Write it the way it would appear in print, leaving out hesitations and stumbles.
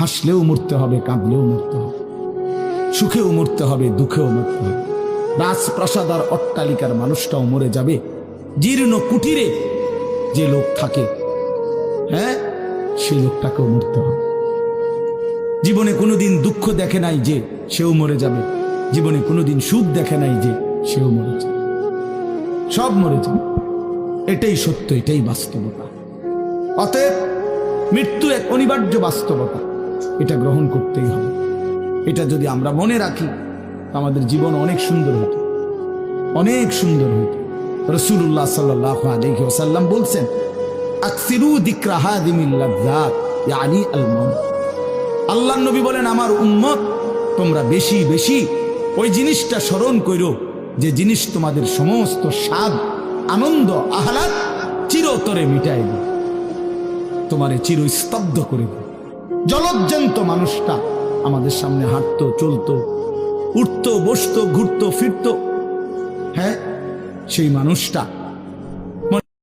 হাসলেও মরতে হবে, কাঁদলেও মরতে হবে, সুখেও মরতে হবে, দুঃখেও মরতে হবে। রাজপ্রাসাদ আর অট্টালিকার মানুষটাও মরে যাবে, জীর্ণ কুটিরে যে লোক থাকে, হ্যাঁ, সেই লোকটাকেও মরতে হবে। জীবনে কোনোদিন দুঃখ দেখে নাই যে সেও মরে যাবে, জীবনে কোনোদিন সুখ দেখে নাই যে সেও মরে যাবে, সব মরে যাবে। এটাই সত্য, এটাই বাস্তবতা। অতএব মৃত্যু এক অনিবার্য বাস্তবতা, এটা গ্রহণ করতেই হবে। এটা যদি আমরা মনে রাখি আমাদের জীবন অনেক সুন্দর হতো, অনেক সুন্দর হতো। রাসূলুল্লাহ সাল্লাল্লাহু আলাইহি ওয়াসাল্লাম বলছেন, আকসিরু যিকরা হাযিমিল লাযযাত ইয়ানি আল মাউত। আল্লাহর নবী বলেন, আমার উম্মত তোমরা বেশি বেশি ওই জিনিসটা স্মরণ করো যে জিনিস তোমাদের সমস্ত স্বাদ, আনন্দ, আহ্লাদ চিরতরে মিটাই দেবে, তোমারে চিরস্তব্ধ করে দেবে। জলজ্জান্ত মানুষটা আমাদের সামনে হাঁটতো, চলতো, উঠতো, বসতো, ঘুরতো, ফিরতো, হ্যাঁ, সেই মানুষটা